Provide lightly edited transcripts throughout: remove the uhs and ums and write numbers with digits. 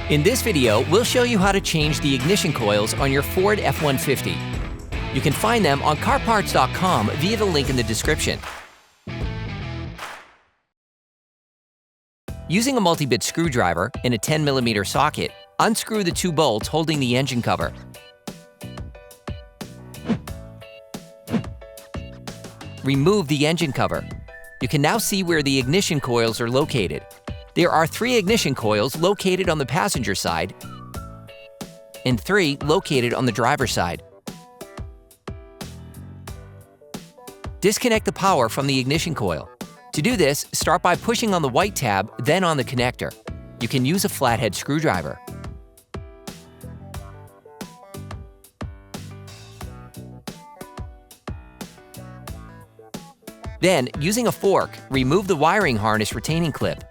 In this video, we'll show you how to change the ignition coils on your Ford F-150. You can find them on CarParts.com via the link in the description. Using a multi-bit screwdriver in a 10mm socket, unscrew the two bolts holding the engine cover. Remove the engine cover. You can now see where the ignition coils are located. There are 3 ignition coils located on the passenger side and 3 located on the driver's side. Disconnect the power from the ignition coil. To do this, start by pushing on the white tab, then on the connector. You can use a flathead screwdriver. Then, using a fork, remove the wiring harness retaining clip.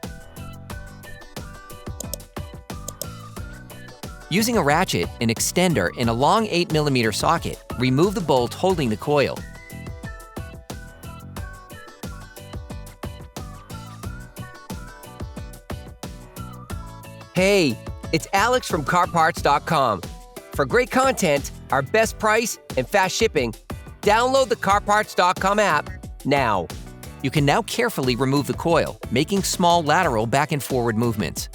Using a ratchet, an extender, and a long 8mm socket, remove the bolt holding the coil. Hey, it's Alex from CarParts.com. For great content, our best price, and fast shipping, download the CarParts.com app now. You can now carefully remove the coil, making small lateral back and forward movements.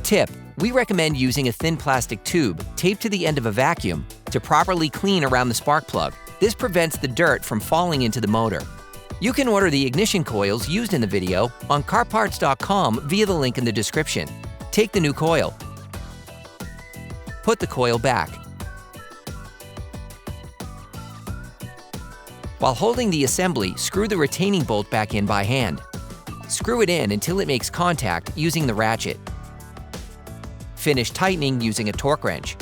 Tip: we recommend using a thin plastic tube taped to the end of a vacuum to properly clean around the spark plug. This prevents the dirt from falling into the motor. You can order the ignition coils used in the video on CarParts.com via the link in the description. Take the new coil. Put the coil back. While holding the assembly, screw the retaining bolt back in by hand. Screw it in until it makes contact using the ratchet. Finish tightening using a torque wrench.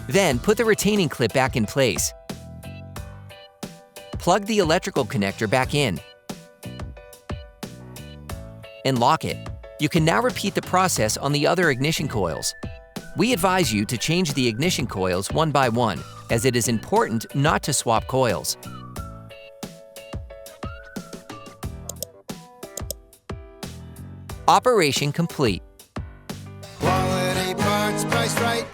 Then put the retaining clip back in place. Plug the electrical connector back in and lock it. You can now repeat the process on the other ignition coils. We advise you to change the ignition coils one by one, as it is important not to swap coils. Operation complete. Quality parts, priced right.